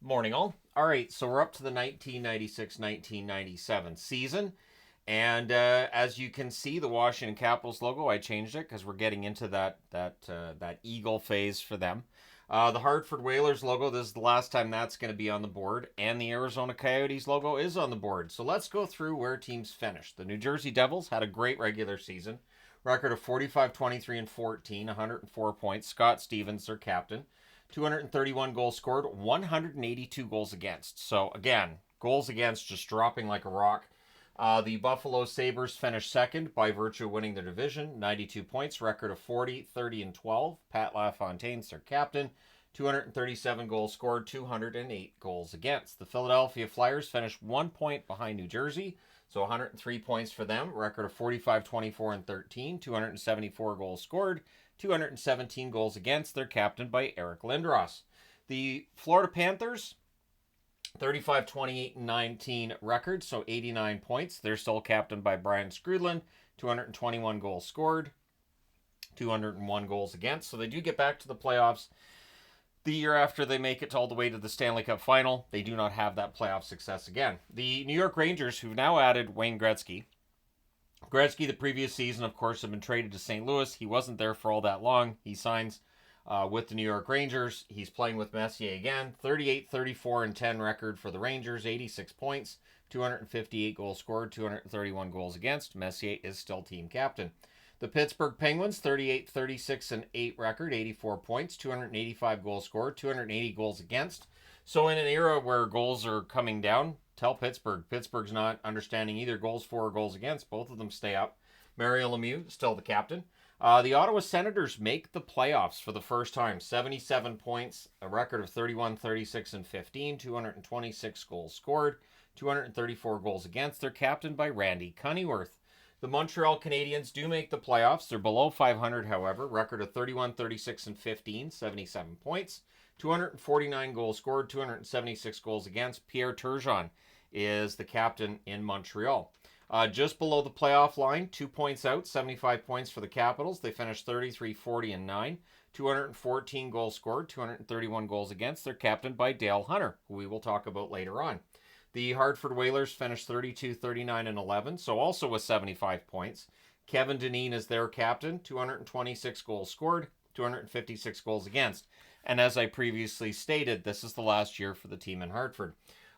Morning, all. All right, so we're up to the 1996-1997 season. And as you can see, the Washington Capitals logo, I changed it because we're getting into that eagle phase for them. The Hartford Whalers logo, this is the last time that's going to be on the board. And the Arizona Coyotes logo is on the board. So let's go through where teams finished. The New Jersey Devils had a great regular season. Record of 45-23-14, 104 points. Scott Stevens, their captain. 231 goals scored, 182 goals against. So again, goals against just dropping like a rock. The Buffalo Sabres finished second by virtue of winning their division, 92 points, record of 40-30-12. Pat LaFontaine's their captain, 237 goals scored, 208 goals against. The Philadelphia Flyers finished 1 point behind New Jersey, so 103 points for them, record of 45-24-13, 274 goals scored, 217 goals against. They're captained by Eric Lindros. The Florida Panthers, 35-28-19 record, so 89 points. They're still captained by Brian Skrudland, 221 goals scored, 201 goals against. So they do get back to the playoffs. The year after they make it all the way to the Stanley Cup final, they do not have that playoff success again. The New York Rangers, who've now added Wayne Gretzky, the previous season, of course, had been traded to St. Louis. He wasn't there for all that long. He signs with the New York Rangers. He's playing with Messier again. 38-34-10 record for the Rangers, 86 points, 258 goals scored, 231 goals against. Messier is still team captain. The Pittsburgh Penguins, 38-36-8 record, 84 points, 285 goals scored, 280 goals against. So in an era where goals are coming down, tell Pittsburgh. Pittsburgh's not understanding either goals for or goals against. Both of them stay up. Mario Lemieux, still the captain. The Ottawa Senators make the playoffs for the first time. 77 points, a record of 31-36-15, 226 goals scored, 234 goals against. They're captained by Randy Cunnyworth. The Montreal Canadiens do make the playoffs. They're below 500, however. Record of 31-36-15, 77 points. 249 goals scored, 276 goals against. Pierre Turgeon is the captain in Montreal. Just below the playoff line, 2 points out, 75 points for the Capitals. They finished 33-40-9, 214 goals scored, 231 goals against. They're captained by Dale Hunter, who we will talk about later on. The Hartford Whalers finished 32-39-11, so also with 75 points. Kevin Dineen is their captain, 226 goals scored, 256 goals against. And as I previously stated, this is the last year for the team in Hartford.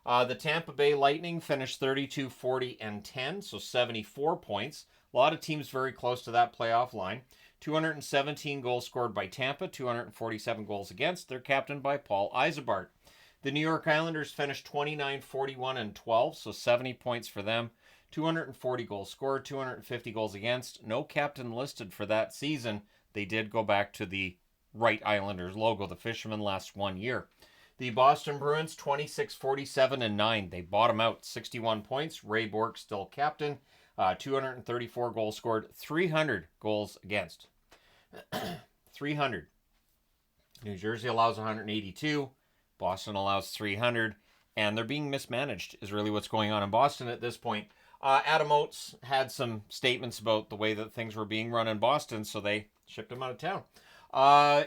The Tampa Bay Lightning finished 32-40-10, so 74 points. A lot of teams very close to that playoff line. 217 goals scored by Tampa, 247 goals against. They're captained by Paul Yzerbark. The New York Islanders finished 29-41-12, so 70 points for them. 240 goals scored, 250 goals against. No captain listed for that season. They did go back to the Right Islanders logo. The fishermen last 1 year. The Boston Bruins, 26-47-9. They bottom out, 61 points. Ray Bourque still captain. 234 goals scored, 300 goals against. 300. New Jersey allows 182. Boston allows 300. And they're being mismanaged is really what's going on in Boston at this point. Adam Oates had some statements about the way that things were being run in Boston, so they shipped him out of town.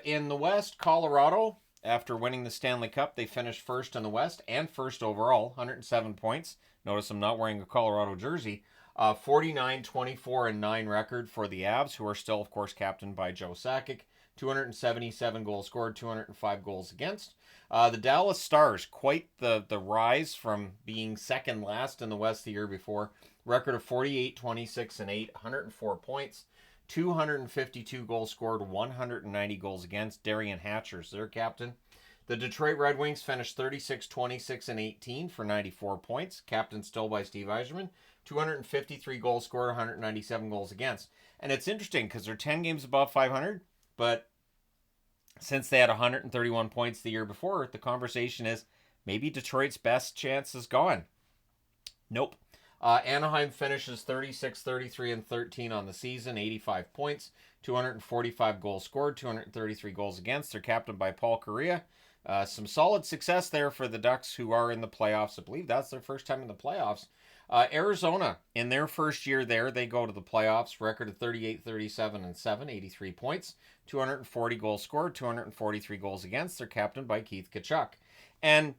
In the West, Colorado, after winning the Stanley Cup, they finished first in the West and first overall, 107 points. Notice I'm not wearing a Colorado jersey. 49-24-9 record for the Avs, who are still, of course, captained by Joe Sakic. 277 goals scored, 205 goals against. The Dallas Stars, quite the rise from being second last in the West the year before. Record of 48-26-8, 104 points. 252 goals scored, 190 goals against. Darian Hatcher's their captain. The Detroit Red Wings finished 36-26-18 for 94 points. Captain still by Steve Yzerman. 253 goals scored, 197 goals against. And it's interesting because they're 10 games above 500, but since they had 131 points the year before, the conversation is maybe Detroit's best chance is gone. Nope. Anaheim finishes 36-33-13 on the season, 85 points, 245 goals scored, 233 goals against. They're captained by Paul Kariya. Some solid success there for the Ducks, who are in the playoffs. I believe that's their first time in the playoffs. Arizona, in their first year there, they go to the playoffs. Record of 38-37-7, 83 points, 240 goals scored, 243 goals against. They're captained by Keith Tkachuk. And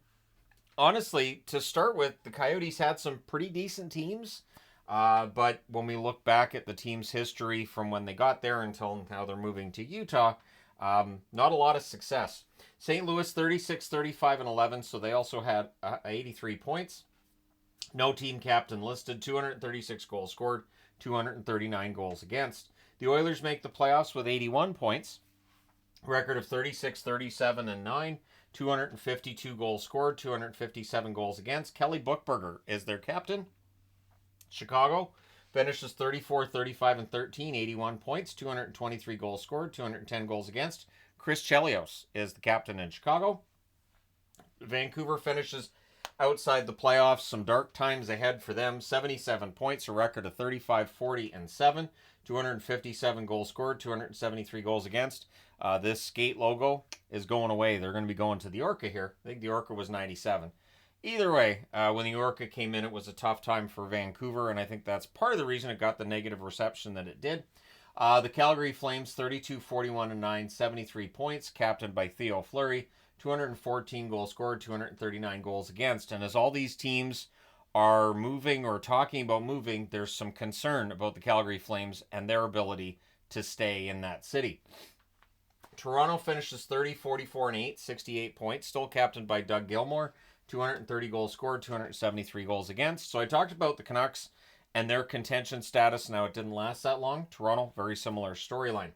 honestly, to start with, the Coyotes had some pretty decent teams. But when we look back at the team's history from when they got there until now they're moving to Utah, not a lot of success. St. Louis 36, 35, and 11, so they also had 83 points. No team captain listed, 236 goals scored, 239 goals against. The Oilers make the playoffs with 81 points, record of 36, 37, and 9. 252 goals scored, 257 goals against. Kelly Buchberger is their captain. Chicago finishes 34, 35, and 13, 81 points, 223 goals scored, 210 goals against. Chris Chelios is the captain in Chicago. Vancouver finishes outside the playoffs. Some dark times ahead for them. 77 points, a record of 35, 40, and 7. 257 goals scored, 273 goals against. This skate logo is going away. They're going to be going to the Orca here. I think the Orca was 97. Either way, when the Orca came in, it was a tough time for Vancouver, and I think that's part of the reason it got the negative reception that it did. The Calgary Flames, 32, 41, and 9, 73 points, captained by Theo Fleury. 214 goals scored, 239 goals against. And as all these teams are moving or talking about moving, there's some concern about the Calgary Flames and their ability to stay in that city. Toronto finishes 30, 44, and 8, 68 points, still captained by Doug Gilmour. 230 goals scored, 273 goals against. So I talked about the Canucks and their contention status. Now, it didn't last that long. Toronto, very similar storyline.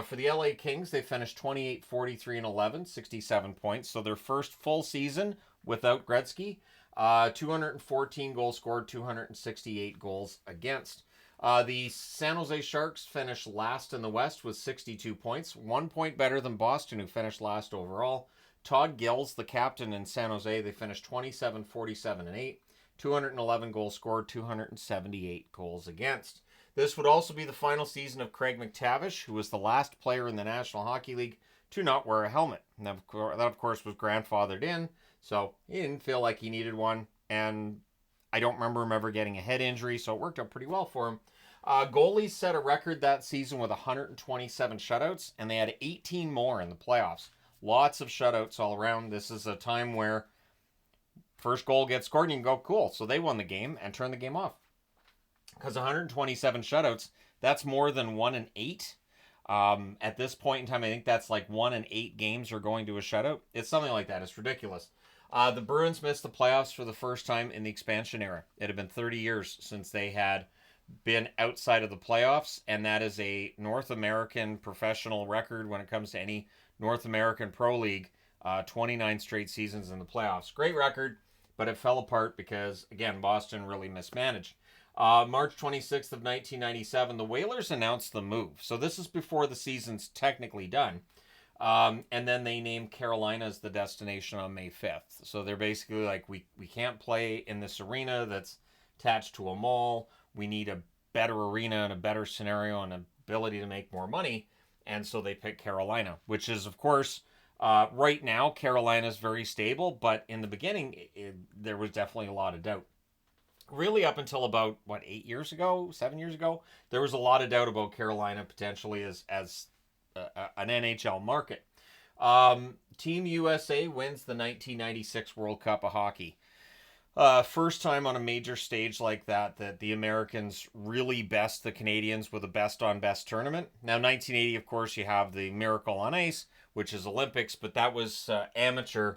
For the LA Kings, they finished 28, 43, and 11, 67 points. So their first full season without Gretzky. 214 goals scored, 268 goals against. The San Jose Sharks finished last in the West with 62 points, 1 point better than Boston, who finished last overall. Todd Gills, the captain in San Jose, they finished 27, 47, and 8. 211 goals scored, 278 goals against. This would also be the final season of Craig McTavish, who was the last player in the National Hockey League to not wear a helmet. And that, of course, was grandfathered in, so he didn't feel like he needed one. And I don't remember him ever getting a head injury, so it worked out pretty well for him. Goalies set a record that season with 127 shutouts, and they had 18 more in the playoffs. Lots of shutouts all around. This is a time where first goal gets scored and you can go, cool. So they won the game and turned the game off. Because 127 shutouts, that's more than 1 in 8. At this point in time, I think that's like 1 in 8 games are going to a shutout. It's something like that. It's ridiculous. The Bruins missed the playoffs for the first time in the expansion era. It had been 30 years since they had been outside of the playoffs, and that is a North American professional record when it comes to any North American Pro League. 29 straight seasons in the playoffs. Great record, but it fell apart because, again, Boston really mismanaged. March 26th of 1997, the Whalers announced the move. So this is before the season's technically done. And then they named Carolina as the destination on May 5th. So they're basically like, we can't play in this arena that's attached to a mall. We need a better arena and a better scenario and ability to make more money. And so they picked Carolina, which is, of course, right now, Carolina is very stable. But in the beginning, there was definitely a lot of doubt. Really up until about, 7 years ago, there was a lot of doubt about Carolina potentially as an NHL market. Team USA wins the 1996 World Cup of Hockey. First time on a major stage like that the Americans really best the Canadians with a best-on-best tournament. Now, 1980, of course, you have the Miracle on Ice, which is Olympics, but that was amateur,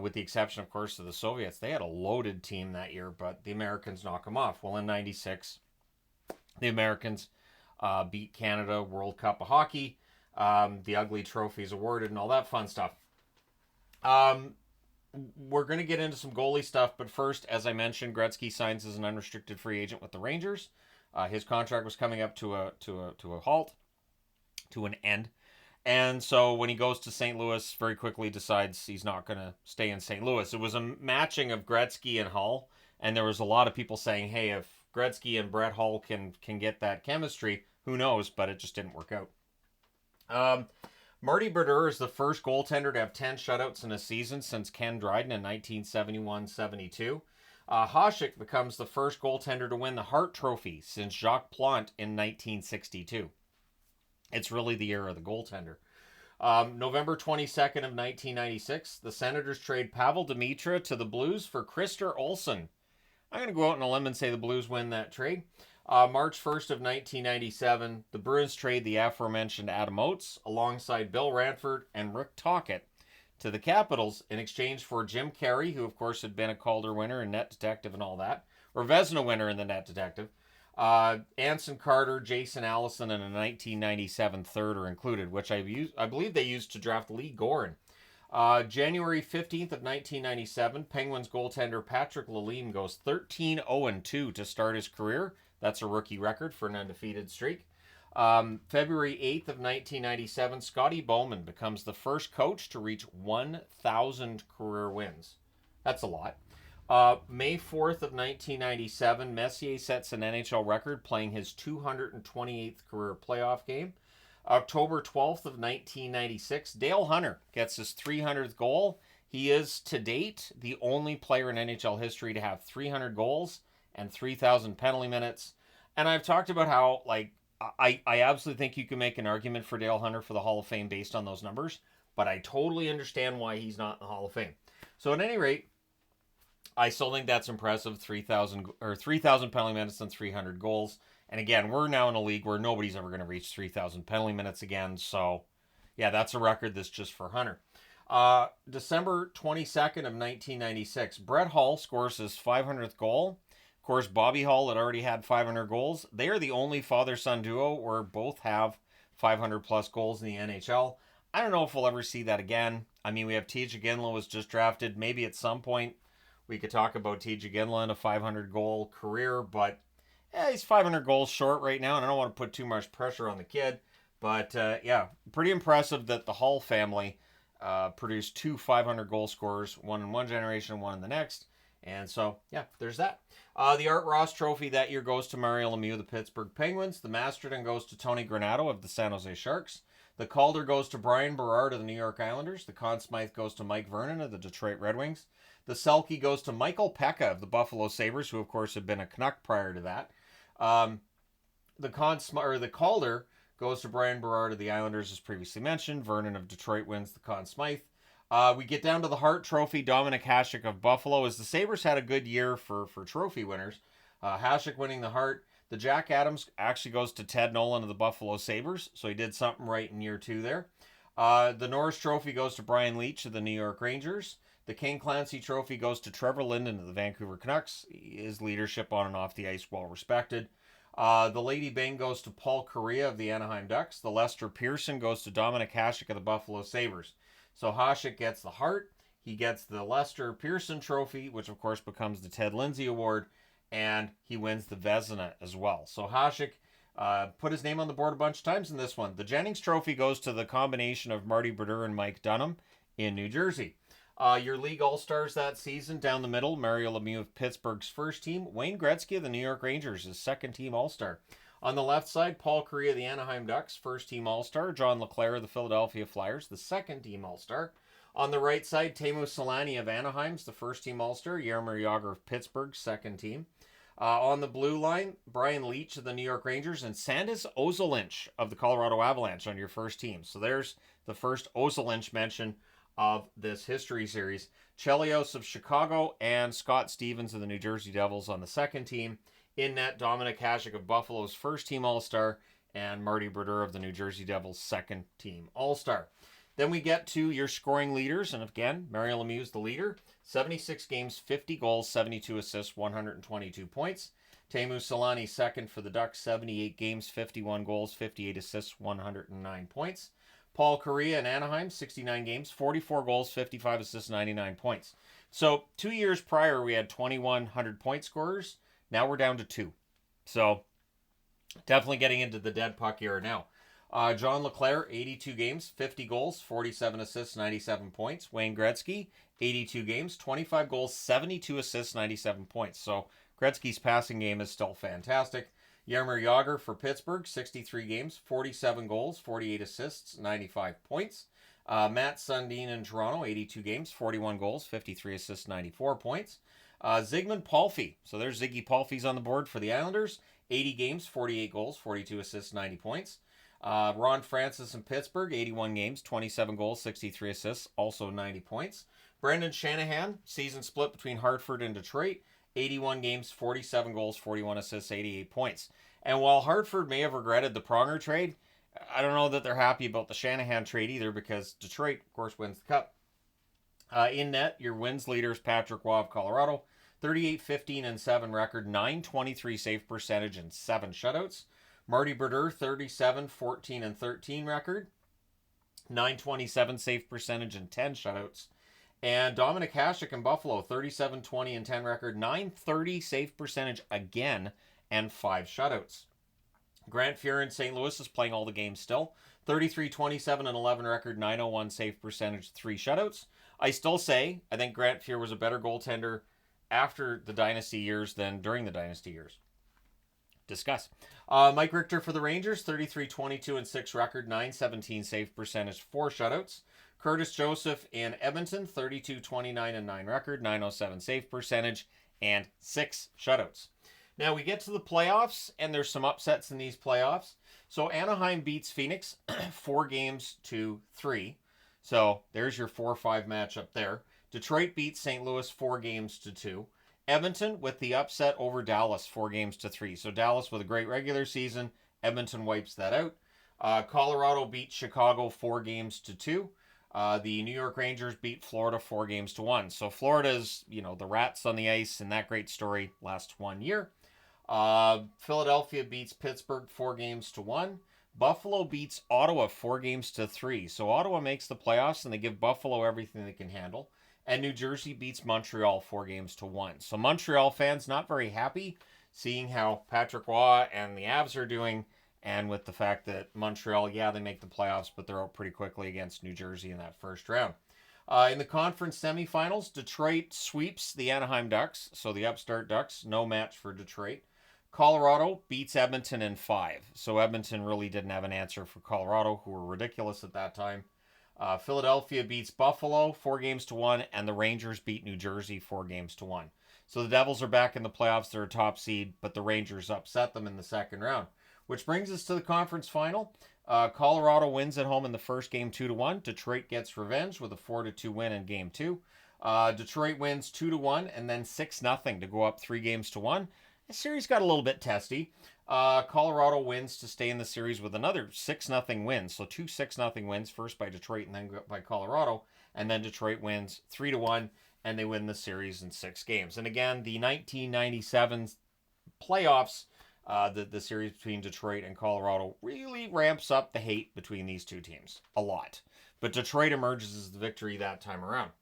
with the exception, of course, of the Soviets. They had a loaded team that year, but the Americans knock them off. Well, in 96, the Americans beat Canada, World Cup of Hockey. The ugly trophies awarded and all that fun stuff. We're going to get into some goalie stuff, but first, as I mentioned, Gretzky signs as an unrestricted free agent with the Rangers. His contract was coming up to a halt, to an end. And so when he goes to St. Louis, very quickly decides he's not going to stay in St. Louis. It was a matching of Gretzky and Hull, and there was a lot of people saying, hey, if Gretzky and Brett Hull can get that chemistry, who knows, but it just didn't work out. Marty Brodeur is the first goaltender to have 10 shutouts in a season since Ken Dryden in 1971-72. Hasek becomes the first goaltender to win the Hart Trophy since Jacques Plante in 1962. It's really the era of the goaltender. November 22nd of 1996, the Senators trade Pavel Demitra to the Blues for Krister Olsson. I'm going to go out on a limb and say the Blues win that trade. March 1st of 1997, the Bruins trade the aforementioned Adam Oates alongside Bill Ranford and Rick Tocchet to the Capitals in exchange for Jim Carey, who of course had been a Calder winner and Net Detective and all that, or Vezina winner in the Net Detective. Anson Carter, Jason Allison, and a 1997 third are included, which I believe they used to draft Lee Gorin. January 15th of 1997, Penguins goaltender Patrick Lalime goes 13-0-2 to start his career. That's a rookie record for an undefeated streak. February 8th of 1997, Scotty Bowman becomes the first coach to reach 1,000 career wins. That's a lot. May 4th of 1997, Messier sets an NHL record playing his 228th career playoff game. October 12th of 1996, Dale Hunter gets his 300th goal. He is, to date, the only player in NHL history to have 300 goals and 3,000 penalty minutes. And I've talked about how, I absolutely think you can make an argument for Dale Hunter for the Hall of Fame based on those numbers, but I totally understand why he's not in the Hall of Fame. So at any rate, I still think that's impressive. 3,000 penalty minutes and 300 goals. And again, we're now in a league where nobody's ever going to reach 3,000 penalty minutes again. So, yeah, that's a record that's just for Hunter. December 22nd of 1996, Brett Hull scores his 500th goal. Of course, Bobby Hull had already had 500 goals. They are the only father-son duo where both have 500-plus goals in the NHL. I don't know if we'll ever see that again. I mean, we have TJ Ginla was just drafted. Maybe at some point we could talk about TJ Ginla and a 500-goal career, but he's 500 goals short right now, and I don't want to put too much pressure on the kid. But, yeah, pretty impressive that the Hull family produced two 500-goal scorers, one in one generation, one in the next. And so, yeah, there's that. The Art Ross Trophy that year goes to Mario Lemieux of the Pittsburgh Penguins. The Masterton goes to Tony Granato of the San Jose Sharks. The Calder goes to Brian Berard of the New York Islanders. The Conn Smythe goes to Mike Vernon of the Detroit Red Wings. The Selke goes to Michael Pekka of the Buffalo Sabres, who of course had been a Canuck prior to that. The Calder goes to Brian Berard of the Islanders, as previously mentioned. Vernon of Detroit wins the Conn Smythe. We get down to the Hart Trophy. Dominic Hasek of Buffalo, as the Sabres had a good year for trophy winners. Hasek winning the Hart. The Jack Adams actually goes to Ted Nolan of the Buffalo Sabres, so he did something right in year two there. The Norris Trophy goes to Brian Leetch of the New York Rangers. The King Clancy Trophy goes to Trevor Linden of the Vancouver Canucks. His leadership on and off the ice well respected. The Lady Byng goes to Paul Kariya of the Anaheim Ducks. The Lester Pearson goes to Dominic Hasek of the Buffalo Sabres. So Hasek gets the Hart. He gets the Lester Pearson Trophy, which of course becomes the Ted Lindsay Award. And he wins the Vezina as well. So Hasek put his name on the board a bunch of times in this one. The Jennings Trophy goes to the combination of Marty Brodeur and Mike Dunham in New Jersey. Your league all-stars that season, down the middle, Mario Lemieux of Pittsburgh's first team. Wayne Gretzky of the New York Rangers, his second team all-star. On the left side, Paul Kariya of the Anaheim Ducks, first team all-star. John LeClair of the Philadelphia Flyers, the second team all-star. On the right side, Teemu Selanne of Anaheim's the first team all-star. Jaromir Jagr of Pittsburgh's second team. On the blue line, Brian Leetch of the New York Rangers and Sandis Ozolinsh of the Colorado Avalanche on your first team. So there's the first Ozolinsh mention of this history series. Chelios of Chicago and Scott Stevens of the New Jersey Devils on the second team. In net, Dominic Hasek of Buffalo's first team all-star and Marty Brodeur of the New Jersey Devils' second team all-star. Then we get to your scoring leaders, and again, Mario Lemieux is the leader. 76 games, 50 goals, 72 assists, 122 points. Teemu Selanne second for the Ducks, 78 games, 51 goals, 58 assists, 109 points. Paul Kariya in Anaheim, 69 games, 44 goals, 55 assists, 99 points. So 2 years prior, we had 2,100 point scorers. Now we're down to 2. So definitely getting into the dead puck era now. John LeClair, 82 games, 50 goals, 47 assists, 97 points. Wayne Gretzky, 82 games, 25 goals, 72 assists, 97 points. So Gretzky's passing game is still fantastic. Jaromir Jagr for Pittsburgh, 63 games, 47 goals, 48 assists, 95 points. Matt Sundin in Toronto, 82 games, 41 goals, 53 assists, 94 points. Zygmunt Palffy, so there's Ziggy Palffy's on the board for the Islanders, 80 games, 48 goals, 42 assists, 90 points. Ron Francis in Pittsburgh, 81 games, 27 goals, 63 assists, also 90 points. Brendan Shanahan, season split between Hartford and Detroit, 81 games, 47 goals, 41 assists, 88 points. And while Hartford may have regretted the Pronger trade, I don't know that they're happy about the Shanahan trade either, because Detroit, of course, wins the Cup. In net, your wins leaders, Patrick Waugh of Colorado, 38, 15, and 7 record, 923 save percentage, and 7 shutouts. Marty Brodeur, 37, 14, and 13 record, 927 save percentage, and 10 shutouts. And Dominic Hasek in Buffalo, 37, 20, and 10 record, 930 save percentage again, and 5 shutouts. Grant Fuhr in St. Louis is playing all the games still. 33, 27, and 11 record, 901 save percentage, 3 shutouts. I still say I think Grant Fuhr was a better goaltender after the dynasty years than during the dynasty years. Discuss. Mike Richter for the Rangers, 33, 22, and 6 record, 917 save percentage, 4 shutouts. Curtis Joseph in Edmonton, 32, 29, and 9 record, 907 save percentage, and 6 shutouts. Now we get to the playoffs, and there's some upsets in these playoffs. So Anaheim beats Phoenix 4-3. So there's your 4-5 matchup there. Detroit beats St. Louis 4-2. Edmonton with the upset over Dallas 4-3. So Dallas with a great regular season. Edmonton wipes that out. Colorado beat Chicago 4-2. The New York Rangers beat Florida 4-1. So Florida's, the rats on the ice in that great story last 1 year. Philadelphia beats Pittsburgh 4-1. Buffalo beats Ottawa 4-3. So Ottawa makes the playoffs, and they give Buffalo everything they can handle. And New Jersey beats Montreal 4-1. So Montreal fans not very happy seeing how Patrick Waugh and the Avs are doing, and with the fact that Montreal, they make the playoffs, but they're out pretty quickly against New Jersey in that first round. In the conference semifinals, Detroit sweeps the Anaheim Ducks, so the upstart Ducks, no match for Detroit. Colorado beats Edmonton in 5. So Edmonton really didn't have an answer for Colorado, who were ridiculous at that time. Philadelphia beats Buffalo 4-1, and the Rangers beat New Jersey 4-1. So the Devils are back in the playoffs. They're a top seed, but the Rangers upset them in the second round. Which brings us to the conference final. Colorado wins at home in the first game 2-1. Detroit gets revenge with a 4-2 win in game 2. Detroit wins 2-1 and then 6-0 to go up 3-1. The series got a little bit testy. Colorado wins to stay in the series with another 6-0 win. So 2 6-0 wins, first by Detroit and then by Colorado. And then Detroit wins 3-1, and they win the series in 6 games. And again, the 1997 playoffs, the series between Detroit and Colorado really ramps up the hate between these two teams a lot. But Detroit emerges as the victory that time around.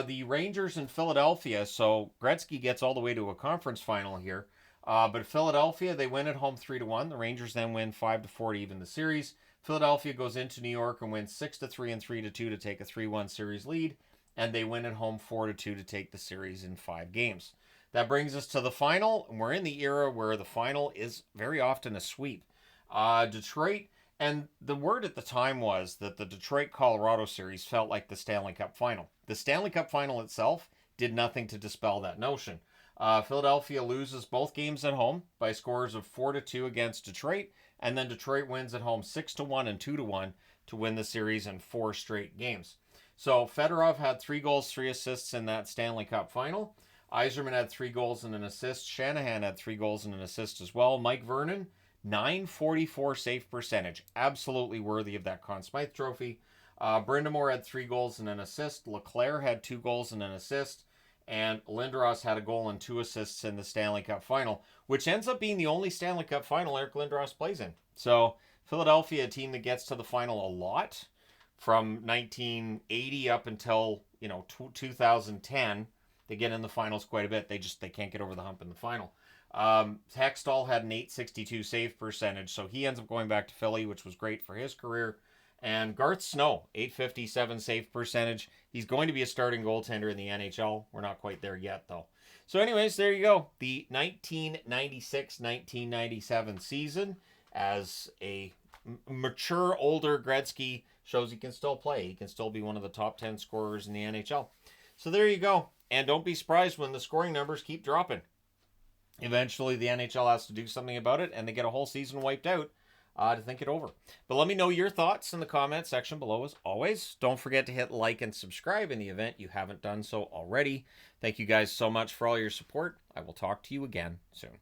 The Rangers in Philadelphia, so Gretzky gets all the way to a conference final here. But Philadelphia, they win at home 3-1. The Rangers then win 5-4 to even the series. Philadelphia goes into New York and wins 6-3 and 3-2 to take a 3-1 series lead. And they win at home 4-2 to take the series in 5 games. That brings us to the final. And we're in the era where the final is very often a sweep. Detroit, and the word at the time was that the Detroit-Colorado series felt like the Stanley Cup final. The Stanley Cup final itself did nothing to dispel that notion. Philadelphia loses both games at home by scores of 4-2 against Detroit, and then Detroit wins at home 6-1 and 2-1 to win the series in 4 straight games. So Fedorov had 3 goals, 3 assists in that Stanley Cup final. Yzerman had 3 goals and an assist. Shanahan had 3 goals and an assist as well. Mike Vernon, 944 save percentage. Absolutely worthy of that Conn Smythe trophy. Brindamore had 3 goals and an assist. LeClaire had 2 goals and an assist. And Lindros had a goal and 2 assists in the Stanley Cup final, which ends up being the only Stanley Cup final Eric Lindros plays in. So Philadelphia, a team that gets to the final a lot from 1980 up until 2010. They get in the finals quite a bit. They can't get over the hump in the final. Hextall had an 862 save percentage, so he ends up going back to Philly, which was great for his career. And Garth Snow, 857 save percentage. He's going to be a starting goaltender in the NHL. We're not quite there yet, though. So anyways, there you go. The 1996-1997 season, as a mature, older Gretzky, shows he can still play. He can still be one of the top 10 scorers in the NHL. So there you go. And don't be surprised when the scoring numbers keep dropping. Eventually, the NHL has to do something about it, and they get a whole season wiped out to think it over. But let me know your thoughts in the comment section below as always. Don't forget to hit like and subscribe in the event you haven't done so already. Thank you guys so much for all your support. I will talk to you again soon.